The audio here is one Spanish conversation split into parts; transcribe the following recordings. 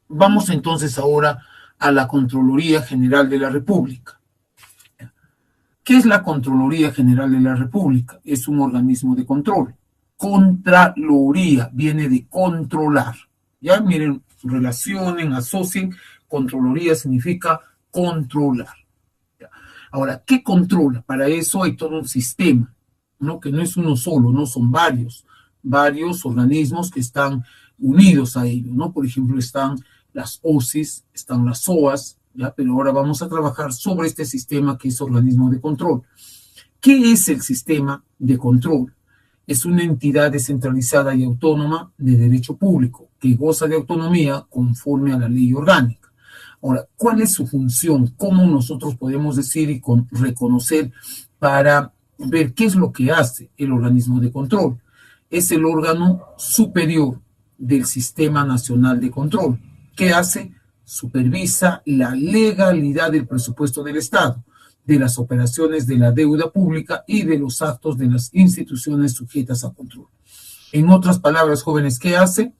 Vamos entonces ahora a la Contraloría General de la República. ¿Qué es la Contraloría General de la República? Es un organismo de control. Contraloría viene de controlar. Ya miren, relacionen, asocien. Contraloría significa controlar. Ahora, ¿qué controla? Para eso hay todo un sistema, ¿no? Que no es uno solo, no son varios organismos que están unidos a ello, ¿no? Por ejemplo, están las OSIs, están las SOAS, ¿ya? Pero ahora vamos a trabajar sobre este sistema que es organismo de control. ¿Qué es el sistema de control? Es una entidad descentralizada y autónoma de derecho público que goza de autonomía conforme a la ley orgánica. Ahora, ¿cuál es su función? ¿Cómo nosotros podemos decir y reconocer para ver qué es lo que hace el organismo de control? Es el órgano superior del Sistema Nacional de Control. ¿Qué hace? Supervisa la legalidad del presupuesto del Estado, de las operaciones de la deuda pública y de los actos de las instituciones sujetas a control. En otras palabras, jóvenes, ¿qué hace?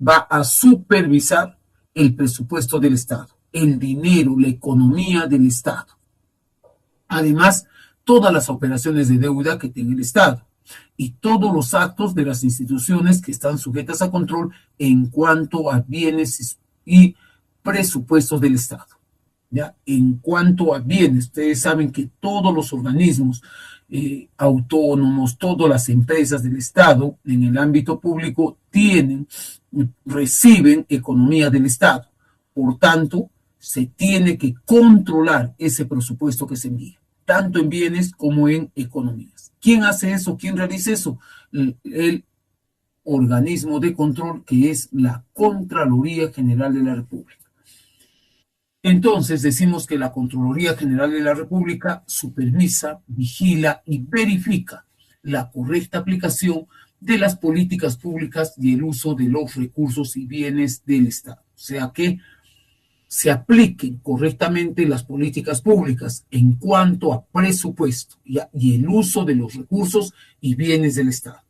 Va a supervisar el presupuesto del Estado, el dinero, la economía del Estado. Además, todas las operaciones de deuda que tiene el Estado y todos los actos de las instituciones que están sujetas a control en cuanto a bienes y presupuestos del Estado. ¿Ya? En cuanto a bienes, ustedes saben que todos los organismos autónomos, todas las empresas del Estado en el ámbito público reciben economía del Estado. Por tanto, se tiene que controlar ese presupuesto que se envía, tanto en bienes como en economías. ¿Quién hace eso? ¿Quién realiza eso? El organismo de control, que es la Contraloría General de la República. Entonces decimos que la Contraloría General de la República supervisa, vigila y verifica la correcta aplicación de las políticas públicas y el uso de los recursos y bienes del Estado. O sea que se apliquen correctamente las políticas públicas en cuanto a presupuesto y el uso de los recursos y bienes del Estado.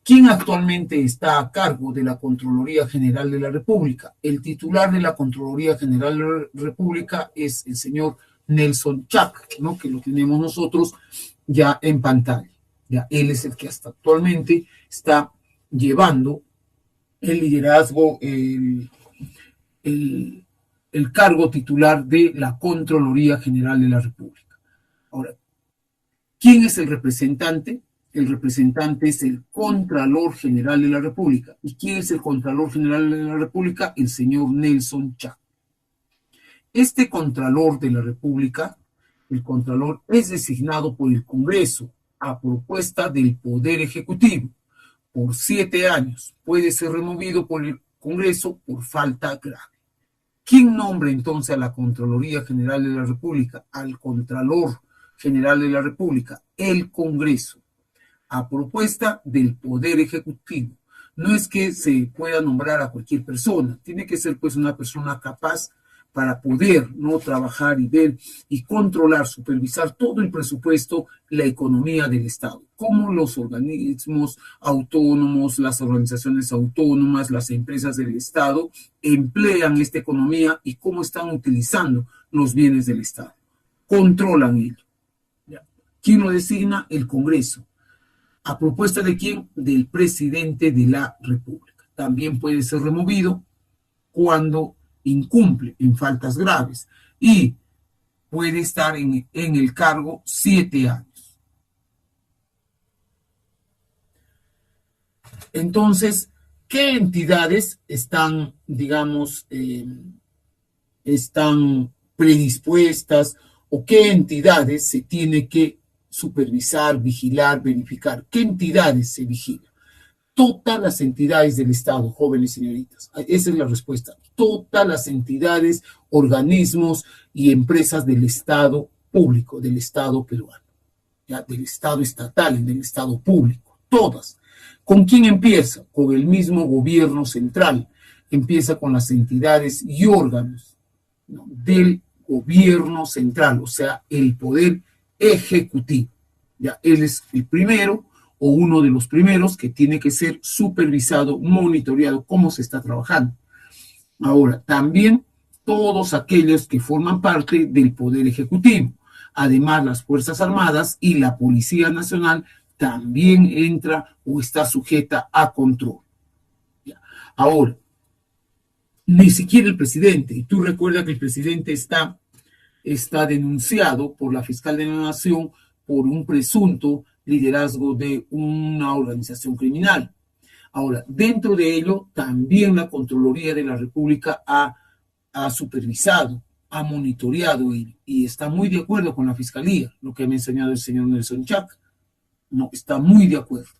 ¿Quién actualmente está a cargo de la Contraloría General de la República? El titular de la Contraloría General de la República es el señor Nelson Chac, ¿no? Que lo tenemos nosotros ya en pantalla. Ya, él es el que hasta actualmente está llevando el liderazgo, el cargo titular de la Contraloría General de la República. Ahora, ¿quién es el representante? El representante es el Contralor General de la República. ¿Y quién es el Contralor General de la República? El señor Nelson Chac. Este Contralor de la República, el Contralor, es designado por el Congreso a propuesta del Poder Ejecutivo por 7 años. Puede ser removido por el Congreso por falta grave. ¿Quién nombra entonces a la Contraloría General de la República? Al Contralor General de la República, el Congreso, a propuesta del Poder Ejecutivo. No es que se pueda nombrar a cualquier persona, tiene que ser pues una persona capaz para poder no trabajar y ver y controlar, supervisar todo el presupuesto, la economía del Estado, cómo los organismos autónomos, las organizaciones autónomas, las empresas del Estado emplean esta economía y cómo están utilizando los bienes del Estado. Controlan ello. ¿Quién lo designa? El Congreso. ¿A propuesta de quién? Del presidente de la República. También puede ser removido cuando incumple en faltas graves y puede estar en el cargo 7 años. Entonces, ¿qué entidades están, digamos, están predispuestas o qué entidades se tiene que supervisar, vigilar, verificar? ¿Qué entidades se vigilan? Todas las entidades del Estado, jóvenes y señoritas. Esa es la respuesta. Todas las entidades, organismos y empresas del Estado público, del Estado peruano, ¿ya? Del Estado estatal y del Estado público. Todas. ¿Con quién empieza? Con el mismo gobierno central. Empieza con las entidades y órganos, ¿no?, del gobierno central, o sea, el poder ejecutivo. Ya, él es el primero o uno de los primeros que tiene que ser supervisado, monitoreado cómo se está trabajando. Ahora, también todos aquellos que forman parte del Poder Ejecutivo. Además, las Fuerzas Armadas y la Policía Nacional también entra o está sujeta a control. Ahora, ni siquiera el presidente, y tú recuerdas que el presidente está denunciado por la fiscal de la Nación por un presunto liderazgo de una organización criminal. Ahora, dentro de ello, también la Contraloría de la República ha supervisado, ha monitoreado y está muy de acuerdo con la Fiscalía, lo que me ha enseñado el señor Nelson Chac. No, está muy de acuerdo.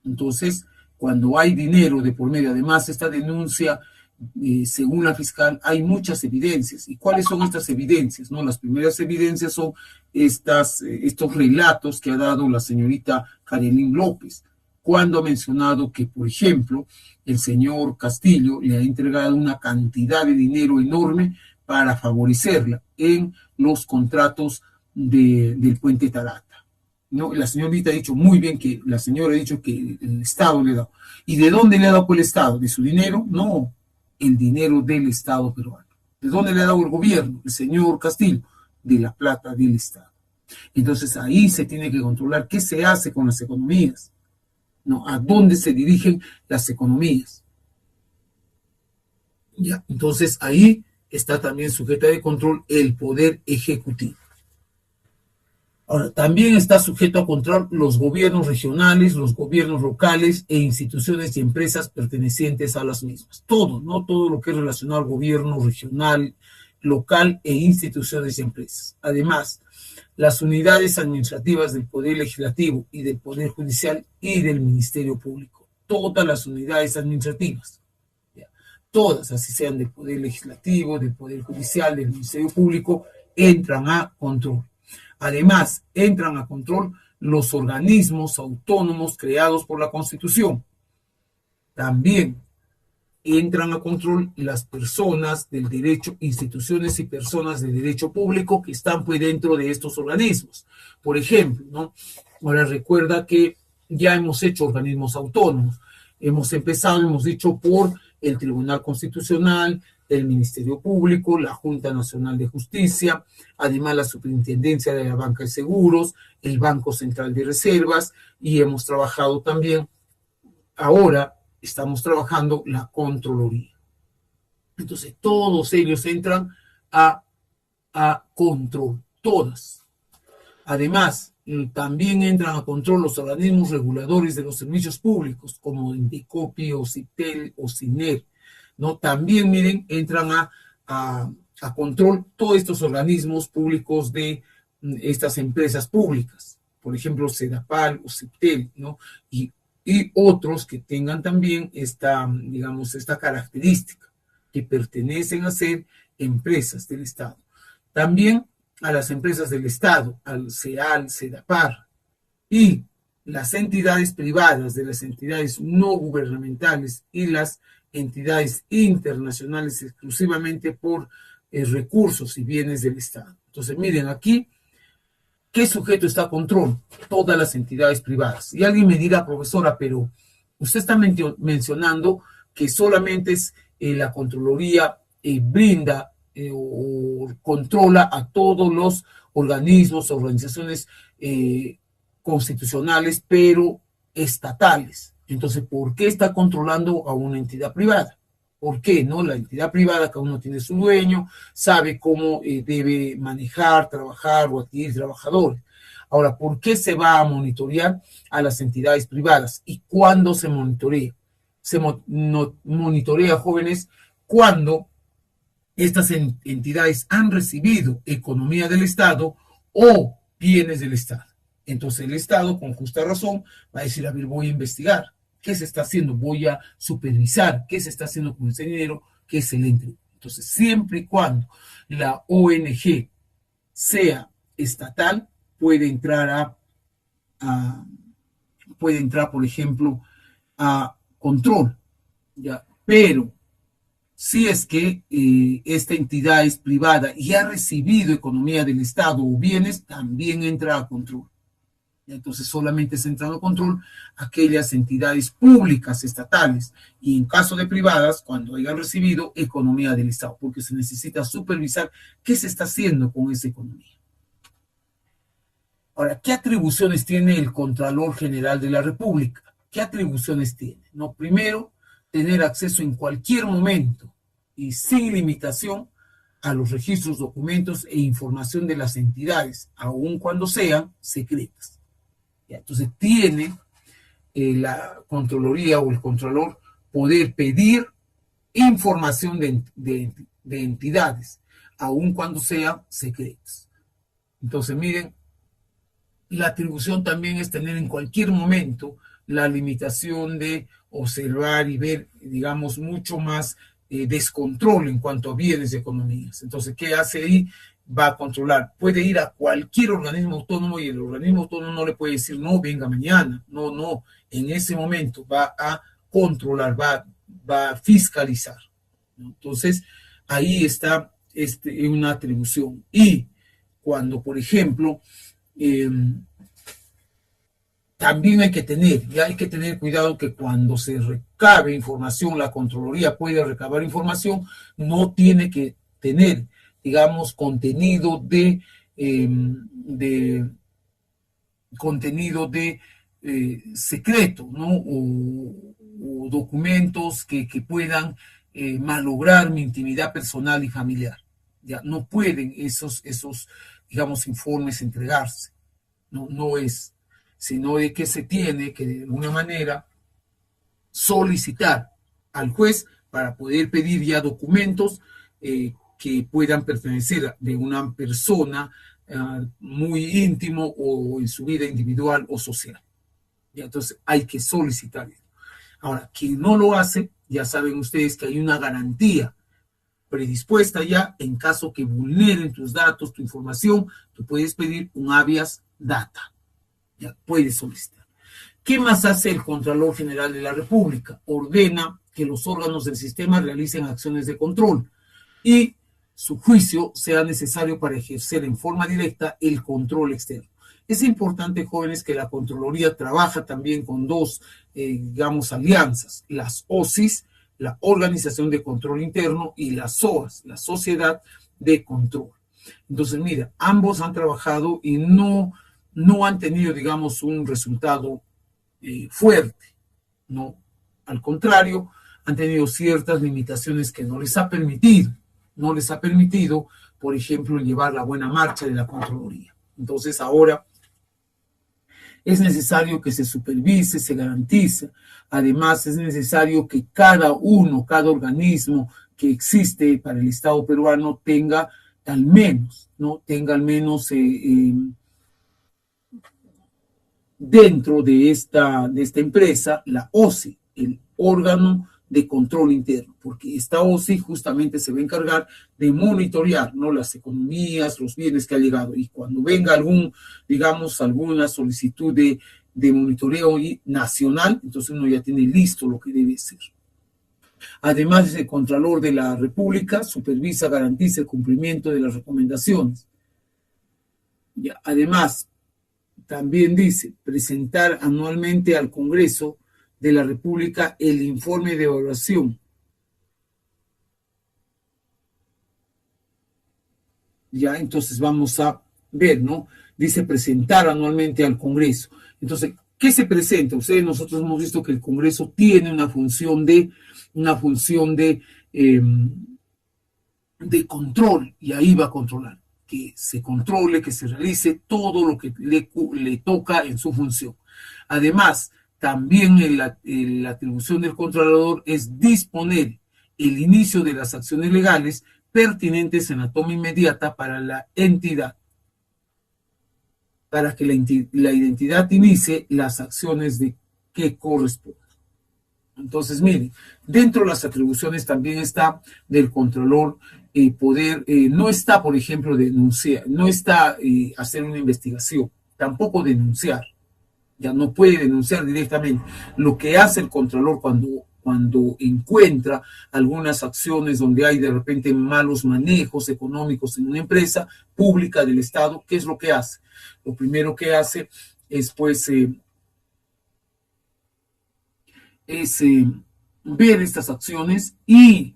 Entonces, cuando hay dinero de por medio, además esta denuncia, según la fiscal, hay muchas evidencias. ¿Y cuáles son estas evidencias? ¿No? Las primeras evidencias son estos relatos que ha dado la señorita Karelyn López, cuando ha mencionado que, por ejemplo, el señor Castillo le ha entregado una cantidad de dinero enorme para favorecerla en los contratos del puente Tarata. ¿No? La señorita ha dicho muy bien que la señora ha dicho que el Estado le ha dado. ¿Y de dónde le ha dado el Estado? ¿De su dinero? No, el dinero del Estado peruano. ¿De dónde le ha dado el gobierno? El señor Castillo, de la plata del Estado. Entonces ahí se tiene que controlar qué se hace con las economías, ¿no? A dónde se dirigen las economías. Ya, entonces ahí está también sujeta de control el poder ejecutivo. Ahora, también está sujeto a control los gobiernos regionales, los gobiernos locales e instituciones y empresas pertenecientes a las mismas. Todo, ¿no? Todo lo que es relacionado al gobierno regional, local e instituciones y empresas. Además, las unidades administrativas del Poder Legislativo y del Poder Judicial y del Ministerio Público. Todas las unidades administrativas. ¿Ya? Todas, así sean del Poder Legislativo, del Poder Judicial, del Ministerio Público, entran a control. Además, entran a control los organismos autónomos creados por la Constitución. También entran a control las personas del derecho, instituciones y personas de derecho público que están pues dentro de estos organismos. Por ejemplo, ¿no? Ahora recuerda que ya hemos hecho organismos autónomos. Hemos dicho, por el Tribunal Constitucional, el Ministerio Público, la Junta Nacional de Justicia, además la Superintendencia de la Banca de Seguros, el Banco Central de Reservas, y hemos trabajado también, ahora estamos trabajando la Contraloría. Entonces, todos ellos entran a control, todas. Además, también entran a control los organismos reguladores de los servicios públicos, como Indecopi, Ociptel o CINER, ¿no? También, miren, entran a control todos estos organismos públicos de estas empresas públicas, por ejemplo, Sedapal o Ociptel, ¿no? Y otros que tengan también esta característica, que pertenecen a ser empresas del Estado. También a las empresas del Estado, al CEAL, CEDAPAR, y las entidades privadas de las entidades no gubernamentales y las entidades internacionales exclusivamente por recursos y bienes del Estado. Entonces, miren aquí, ¿qué sujeto está a control? Todas las entidades privadas. Y alguien me dirá, profesora, pero usted está mencionando que solamente es la Contraloría brinda o controla a todos los organismos, organizaciones constitucionales, pero estatales. Entonces, ¿por qué está controlando a una entidad privada? ¿Por qué? ¿No? La entidad privada, cada uno tiene su dueño, sabe cómo debe manejar, trabajar o adquirir trabajadores. Ahora, ¿por qué se va a monitorear a las entidades privadas? ¿Y cuándo se monitorea? Se monitorea, jóvenes, cuando estas entidades han recibido economía del Estado o bienes del Estado. Entonces el Estado, con justa razón, va a decir, a ver, voy a investigar. ¿Qué se está haciendo? Voy a supervisar qué se está haciendo con ese dinero que se le entregó. Entonces, siempre y cuando la ONG sea estatal, puede entrar por ejemplo, a control, ¿ya? Pero si es que esta entidad es privada y ha recibido economía del Estado o bienes, también entra a control. Entonces solamente es entrando control aquellas entidades públicas estatales y en caso de privadas, cuando hayan recibido economía del Estado, porque se necesita supervisar qué se está haciendo con esa economía. Ahora, ¿qué atribuciones tiene el Contralor General de la República? ¿Qué atribuciones tiene? No, primero, tener acceso en cualquier momento y sin limitación a los registros, documentos e información de las entidades, aun cuando sean secretas. Entonces tiene la Contraloría o el Contralor poder pedir información de entidades, aun cuando sean secretas. Entonces miren, la atribución también es tener en cualquier momento la limitación de observar y ver, digamos, mucho más descontrol en cuanto a bienes y economías. Entonces, ¿qué hace ahí? Va a controlar. Puede ir a cualquier organismo autónomo y el organismo autónomo no le puede decir, no, venga mañana. No. En ese momento va a controlar, va a fiscalizar. Entonces, ahí está una atribución. Y cuando, por ejemplo, también hay que tener cuidado que cuando se recabe información, la Contraloría puede recabar información, no tiene que tener, digamos, contenido de secreto, ¿no? O documentos que puedan malograr mi intimidad personal y familiar. Ya no pueden esos digamos, informes entregarse. No es, sino de que se tiene que de alguna manera solicitar al juez para poder pedir ya documentos que puedan pertenecer de una persona muy íntimo o en su vida individual o social. Y entonces hay que solicitar eso. Ahora, quien no lo hace, ya saben ustedes que hay una garantía predispuesta ya en caso que vulneren tus datos, tu información, tú puedes pedir un habeas data. Ya puedes solicitar. ¿Qué más hace el Contralor General de la República? Ordena que los órganos del sistema realicen acciones de control y su juicio sea necesario para ejercer en forma directa el control externo. Es importante, jóvenes, que la Contraloría trabaja también con dos, digamos, alianzas, las OSIS, la Organización de Control Interno, y las SOAS, la Sociedad de Control. Entonces, mira, ambos han trabajado y no han tenido, digamos, un resultado fuerte, ¿no? Al contrario, han tenido ciertas limitaciones que no les ha permitido, por ejemplo, llevar la buena marcha de la Contraloría. Entonces, ahora es necesario que se supervise, se garantice. Además, es necesario que cada organismo que existe para el Estado peruano tenga al menos dentro de esta empresa, la OSI, el órgano de control interno, porque esta OSI justamente se va a encargar de monitorear, ¿no?, las economías, los bienes que ha llegado, y cuando venga alguna solicitud de monitoreo nacional, entonces uno ya tiene listo lo que debe ser. Además, el Contralor de la República supervisa, garantiza el cumplimiento de las recomendaciones. Además, también dice presentar anualmente al Congreso de la República el informe de evaluación. Ya, entonces vamos a ver, ¿no? Dice presentar anualmente al Congreso. Entonces, ¿qué se presenta? Nosotros hemos visto que el Congreso tiene una función de control, y ahí va a controlar, que se controle, que se realice todo lo que le toca en su función. Además, también la atribución del controlador es disponer el inicio de las acciones legales pertinentes en la toma inmediata para la entidad, para que la identidad inicie las acciones que correspondan. Entonces, miren, dentro de las atribuciones también está del controlador poder, no está, por ejemplo, denunciar, no está hacer una investigación, tampoco denunciar, ya no puede denunciar directamente. Lo que hace el controlador cuando encuentra algunas acciones donde hay de repente malos manejos económicos en una empresa pública del Estado, ¿qué es lo que hace? Lo primero que hace es pues ver estas acciones y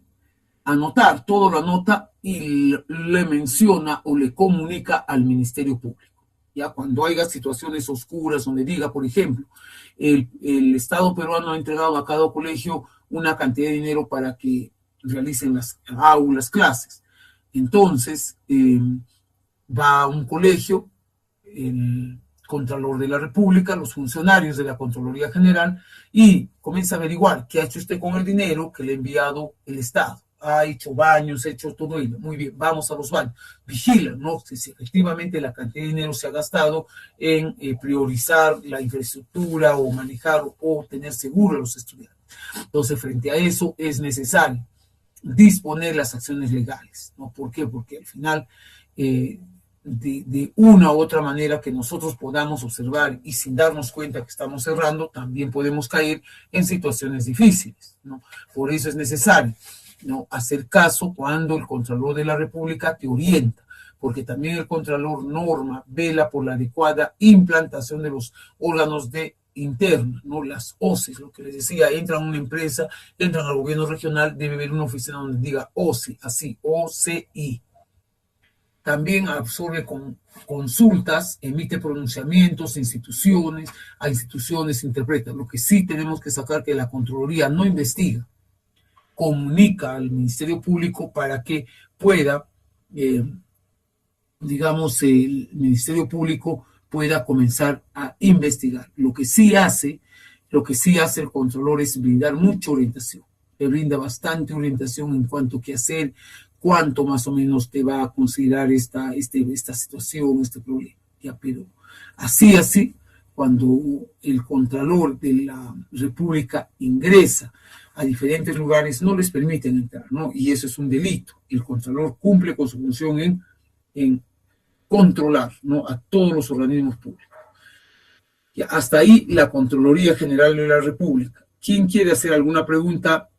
anotar, todo lo anota y le menciona o le comunica al Ministerio Público. Ya cuando haya situaciones oscuras donde diga, por ejemplo, el Estado peruano ha entregado a cada colegio una cantidad de dinero para que realicen las aulas, clases. Entonces, va a un colegio, el Contralor de la República, los funcionarios de la Contraloría General, y comienza a averiguar qué ha hecho usted con el dinero que le ha enviado el Estado. Ha hecho baños, ha hecho todo ello. Muy bien, vamos a los baños. Vigila, ¿no? Si efectivamente la cantidad de dinero se ha gastado en priorizar la infraestructura o manejar o tener seguro a los estudiantes. Entonces, frente a eso es necesario disponer las acciones legales, ¿no? ¿Por qué? Porque al final, de una u otra manera que nosotros podamos observar y sin darnos cuenta que estamos cerrando, también podemos caer en situaciones difíciles, ¿no? Por eso es necesario, ¿no?, hacer caso cuando el Contralor de la República te orienta, porque también el Contralor norma, vela por la adecuada implantación de los órganos de internos, ¿no?, las OCEs, lo que les decía, entran a una empresa, entran al gobierno regional, debe haber una oficina donde diga OCE, así, OCI. También absorbe consultas, emite pronunciamientos a instituciones interpreta. Lo que sí tenemos que sacar que la Contraloría no investiga, comunica al Ministerio Público para que pueda, digamos, el Ministerio Público pueda comenzar a investigar. Lo que sí hace el Contralor es brindar mucha orientación. Le brinda bastante orientación en cuanto a qué hacer, cuánto más o menos te va a considerar esta situación, este problema. Ya, pero así, cuando el Contralor de la República ingresa a diferentes lugares, no les permiten entrar, ¿no? Y eso es un delito. El Contralor cumple con su función en controlar, ¿no?, a todos los organismos públicos. Ya, hasta ahí la Contraloría General de la República. ¿Quién quiere hacer alguna pregunta?